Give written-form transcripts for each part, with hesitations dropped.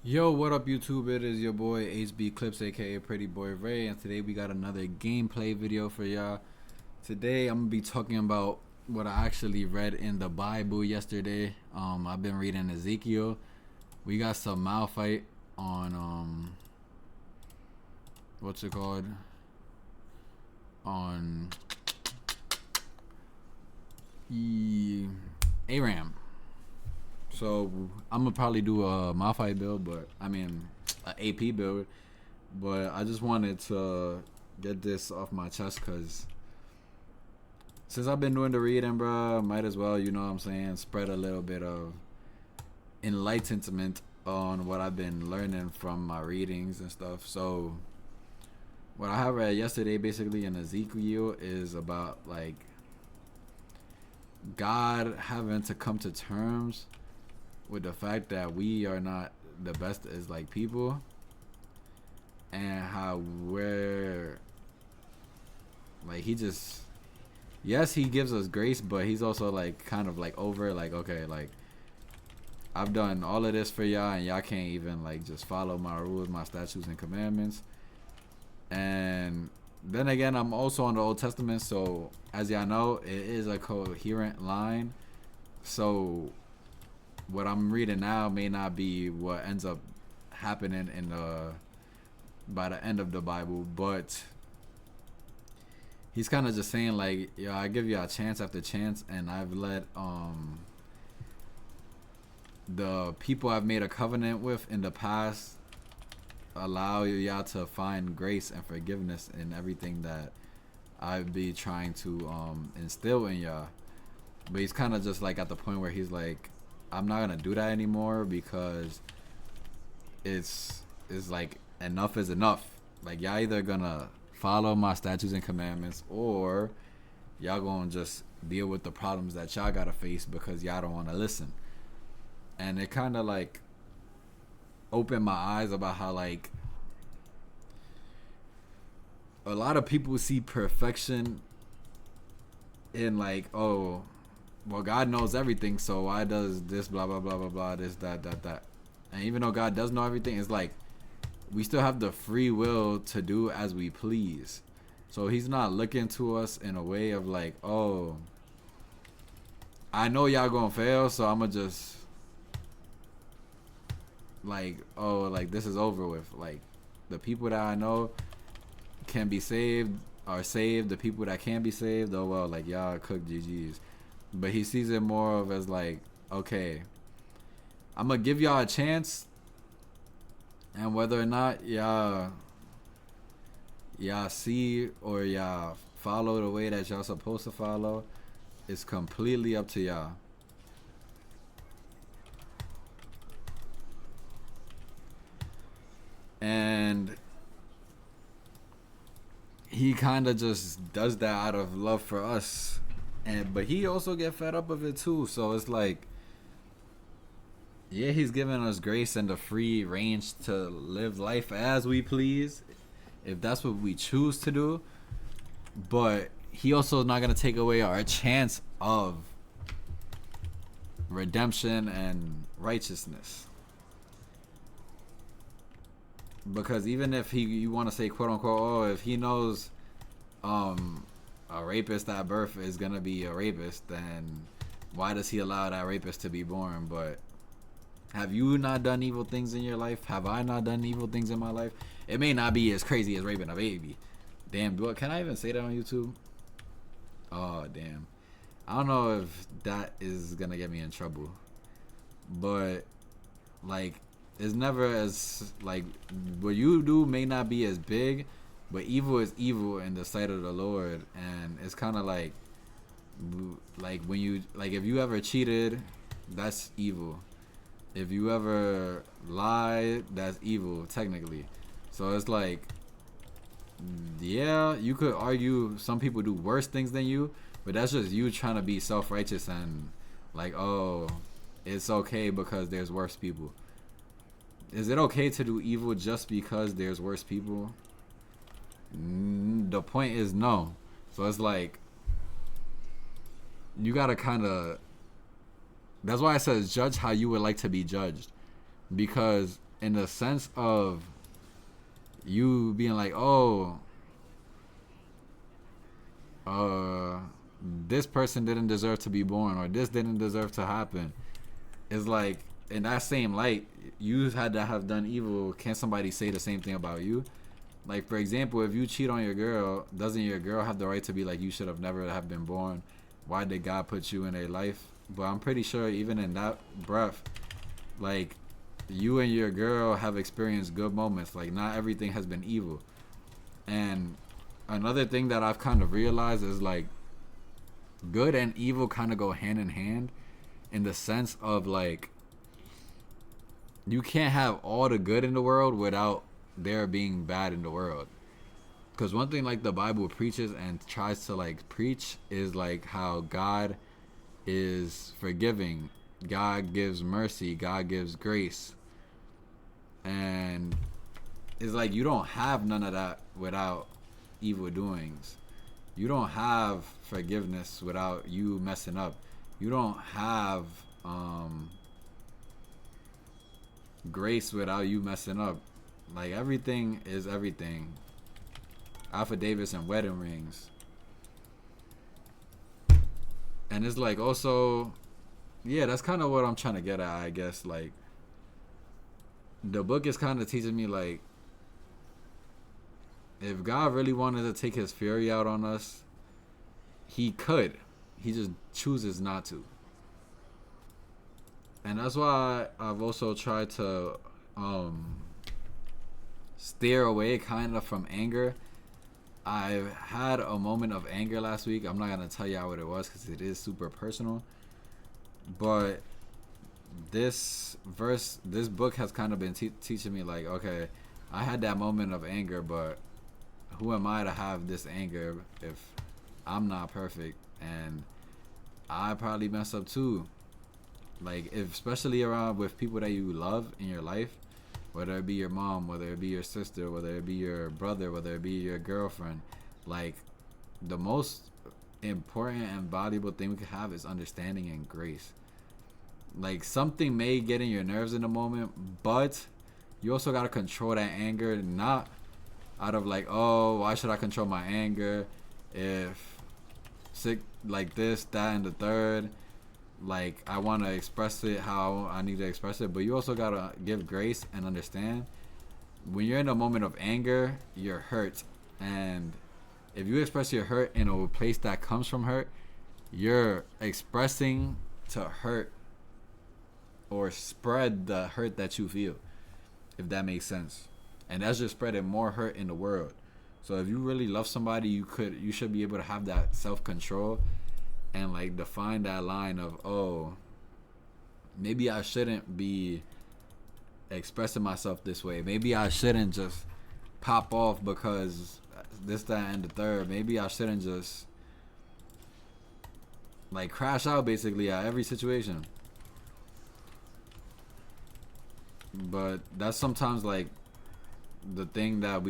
Yo, what up, YouTube? It is your boy HB Clips, aka Pretty Boy Ray, and today we got another gameplay video for y'all. Today I'm gonna be talking about what I actually read in the Bible yesterday. I've been reading Ezekiel. We got some Malphite on what's it called? On Aram. So I'm gonna probably do a Malphite build, but I mean an AP build. But I just wanted to get this off my chest because since I've been doing the reading, bro, might as well, you know what I'm saying, spread a little bit of enlightenment on what I've been learning from my readings and stuff. So what I have read yesterday, basically in Ezekiel, is about like God having to come to terms with the fact that we are not the best as like people, and how we're like he just, yes, he gives us grace, but he's also like kind of like over, like, okay, like I've done all of this for y'all and y'all can't even like just follow my rules, my statutes and commandments. And then again, I'm also on the Old Testament, so as y'all know, it is a coherent line. So what I'm reading now may not be what ends up happening in the by the end of the Bible, but he's kind of just saying like, yo, I give you a chance after chance, and I've let the people I've made a covenant with in the past allow y'all to find grace and forgiveness in everything that I'd be trying to instill in y'all. But he's kind of just like at the point where he's like, I'm not gonna do that anymore because it's like enough is enough. Like y'all either gonna follow my statutes and commandments, or y'all gonna just deal with the problems that y'all gotta face because y'all don't want to listen. And it kind of like opened my eyes about how like a lot of people see perfection in like, oh, well, God knows everything, so why does this blah blah blah blah blah, this that. And even though God does know everything, it's like we still have the free will to do as we please. So he's not looking to us in a way of like, oh, I know y'all gonna fail, so I'ma just like, oh, like this is over with. Like the people that I know can be saved are saved. The people that can't be saved, oh well, like y'all cook GG's. But he sees it more of as like, okay, I'm gonna give y'all a chance, and whether or not y'all see or y'all follow the way that y'all supposed to follow, it's completely up to y'all. And he kind of just does that out of love for us, and but he also get fed up of it too. So it's like, yeah, he's giving us grace and the free range to live life as we please, if that's what we choose to do. But he also is not gonna take away our chance of redemption and righteousness. Because even if you want to say quote unquote, oh, if he knows a rapist at birth is gonna be a rapist, then why does he allow that rapist to be born? But have you not done evil things in your life? Have I not done evil things in my life? It may not be as crazy as raping a baby. Damn, can I even say that on YouTube? Oh, damn. I don't know if that is gonna get me in trouble. But like, it's never as like, what you do may not be as big, but evil is evil in the sight of the Lord. And it's kind of like when you, like, if you ever cheated, that's evil. If you ever lied, that's evil technically. So it's like, yeah, you could argue some people do worse things than you, but that's just you trying to be self-righteous and like, oh, it's okay because there's worse people. Is it okay to do evil just because there's worse people? The point is no. So it's like, you gotta kind of, that's why I says judge how you would like to be judged. Because in the sense of you being like, oh, uh, this person didn't deserve to be born, or this didn't deserve to happen. It's like, in that same light, you had to have done evil. Can somebody say the same thing about you? Like, for example, if you cheat on your girl, doesn't your girl have the right to be like, you should have never have been born? Why did God put you in a life? But I'm pretty sure even in that breath, like, you and your girl have experienced good moments. Like, not everything has been evil. And another thing that I've kind of realized is, like, good and evil kind of go hand in hand, in the sense of, like, you can't have all the good in the world without there being bad in the world. Because one thing, like, the Bible preaches and tries to, like, preach is, like, how God is forgiving, God gives mercy, God gives grace. And it's like, you don't have none of that without evil doings. You don't have forgiveness without you messing up. You don't have grace without you messing up. Like, everything is everything. Affidavits and wedding rings. And it's like, also, yeah, that's kind of what I'm trying to get at, I guess. Like, the book is kind of teaching me, like, if God really wanted to take his fury out on us, he could. He just chooses not to. And that's why I've also tried to steer away kind of from anger. I had a moment of anger last week. I'm not going to tell y'all what it was because it is super personal. But this book has kind of been teaching me, like, okay, I had that moment of anger, but who am I to have this anger if I'm not perfect? And I probably mess up too. Like, if, especially around with people that you love in your life, whether it be your mom, whether it be your sister, whether it be your brother, whether it be your girlfriend, like, the most important and valuable thing we could have is understanding and grace. Like, something may get in your nerves in the moment, but you also got to control that anger, not out of, like, oh, why should I control my anger if sick, like this, that, and the third. Like, I want to express it how I need to express it, but you also got to give grace and understand when you're in a moment of anger, you're hurt. And if you express your hurt in a place that comes from hurt, you're expressing to hurt or spread the hurt that you feel, if that makes sense. And that's just spreading more hurt in the world. So if you really love somebody, you should be able to have that self-control and, like, define that line of, oh, maybe I shouldn't be expressing myself this way. Maybe I shouldn't just pop off because this, that, and the third. Maybe I shouldn't just, like, crash out basically at every situation. But that's sometimes, like, the thing that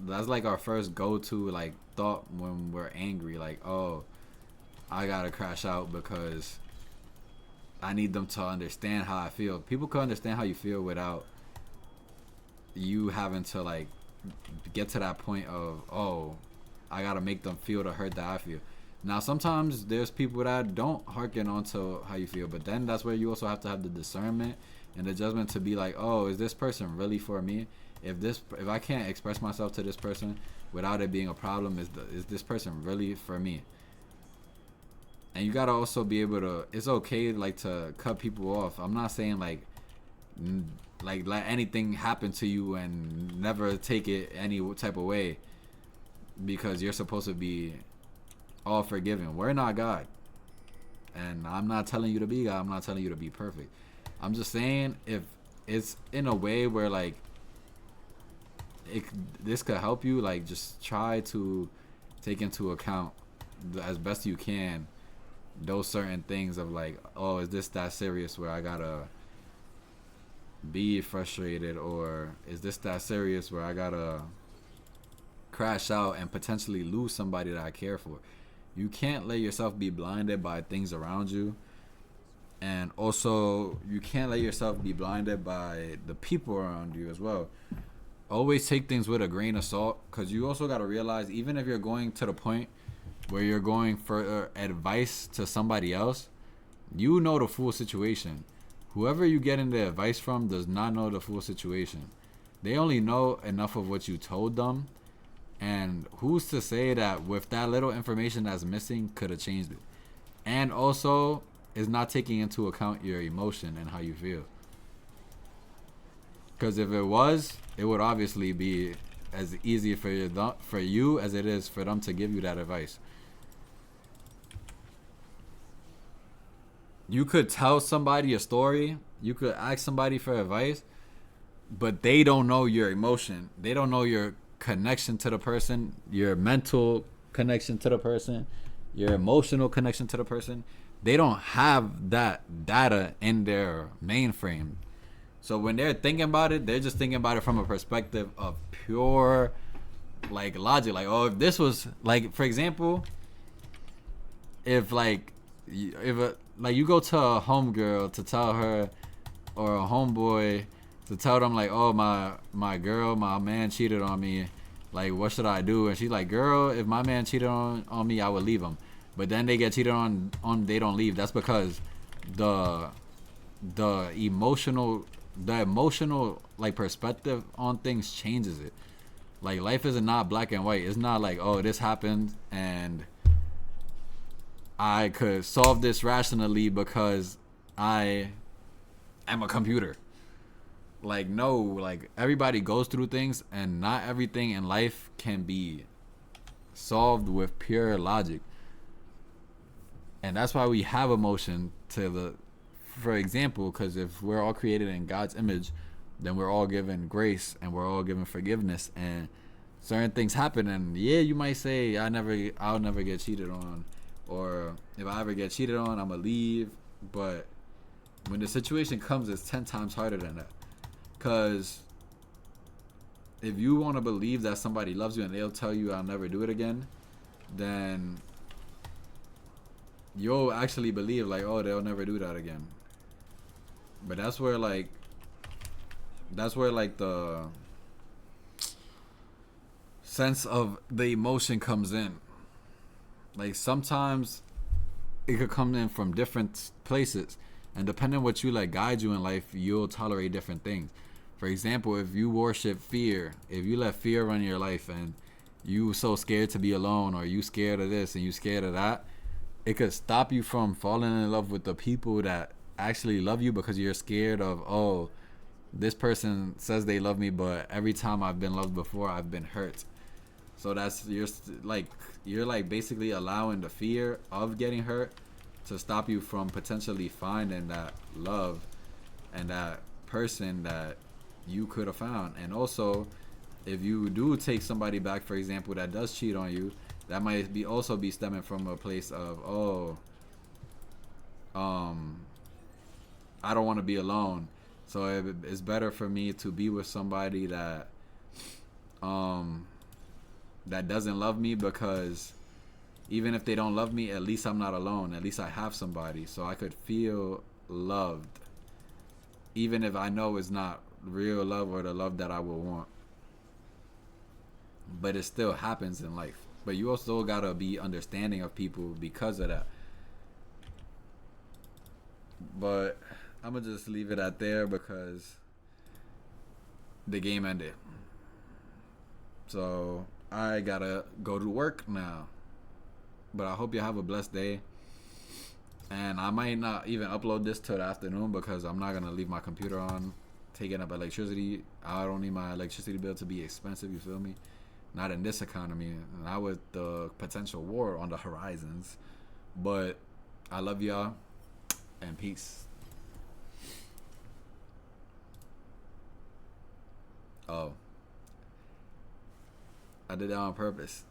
that's like our first go-to, like, thought when we're angry. Like, oh, I gotta crash out because I need them to understand how I feel. People can understand how you feel without you having to, like, get to that point of, oh, I gotta make them feel the hurt that I feel. Now, sometimes there's people that don't hearken onto how you feel, but then that's where you also have to have the discernment and the judgment to be like, oh, is this person really for me? If I can't express myself to this person without it being a problem, is this person really for me? And you gotta also be able to, it's okay, like, to cut people off. I'm not saying, like, let anything happen to you and never take it any type of way because you're supposed to be all forgiving. We're not God. And I'm not telling you to be God. I'm not telling you to be perfect. I'm just saying, if it's in a way where, like, this could help you, like, just try to take into account as best you can those certain things of, like, oh, is this that serious where I gotta be frustrated, or is this that serious where I gotta crash out and potentially lose somebody that I care for? You can't let yourself be blinded by things around you And also, you can't let yourself be blinded by the people around you as well. Always take things with a grain of salt, because you also got to realize, even if you're going to the point where you're going for advice to somebody else, you know the full situation. Whoever you getting the advice from does not know the full situation. They only know enough of what you told them, and who's to say that with that little information that's missing could have changed it. And also, is not taking into account your emotion and how you feel. Because if it was, it would obviously be as easy for you as it is for them to give you that advice. You could tell somebody a story, you could ask somebody for advice, but they don't know your emotion. They don't know your connection to the person, your mental connection to the person, your emotional connection to the person. They don't have that data in their mainframe. So when they're thinking about it, they're just thinking about it from a perspective of pure like logic. Like, oh, if this was like, for example, if like if like you go to a homegirl to tell her, or a homeboy to tell them like, oh, my man cheated on me, like what should I do? And she's like, girl, if my man cheated on me, I would leave him. But then they get cheated on they don't leave. That's because the the emotional the emotional like perspective on things changes it. Like life is not black and white. It's not like, oh, this happened and I could solve this rationally because I am a computer. Like no, like everybody goes through things and not everything in life can be solved with pure logic. And that's why we have emotion to the for example, because if we're all created in God's image, then we're all given grace and we're all given forgiveness, and certain things happen, and yeah, you might say I'll never get cheated on, or if I ever get cheated on, I'm gonna leave. But when the situation comes, it's 10 times harder than that. Because if you want to believe that somebody loves you and they'll tell you I'll never do it again, then you'll actually believe like, oh, they'll never do that again. But that's where like the sense of the emotion comes in. Like sometimes it could come in from different places, and depending on what you let guide you in life, you'll tolerate different things. For example, if you worship fear, if you let fear run your life and you so scared to be alone, or you scared of this and you scared of that, it could stop you from falling in love with the people that actually love you, because you're scared of, oh, this person says they love me, but every time I've been loved before, I've been hurt. So that's you're like basically allowing the fear of getting hurt to stop you from potentially finding that love and that person that you could have found. And also, if you do take somebody back, for example, that does cheat on you, that might be also be stemming from a place of, oh, I don't want to be alone, so it's better for me to be with somebody that doesn't love me, because even if they don't love me, at least I'm not alone. At least I have somebody, so I could feel loved, even if I know it's not real love or the love that I would want. But it still happens in life. But you also gotta be understanding of people because of that. But I'm gonna just leave it at there because the game ended. So I gotta go to work now. But I hope you have a blessed day. And I might not even upload this till the afternoon because I'm not gonna leave my computer on taking up electricity. I don't need my electricity bill to be expensive, you feel me? Not in this economy, not with the potential war on the horizons. But I love y'all, and peace. Oh, I did that on purpose.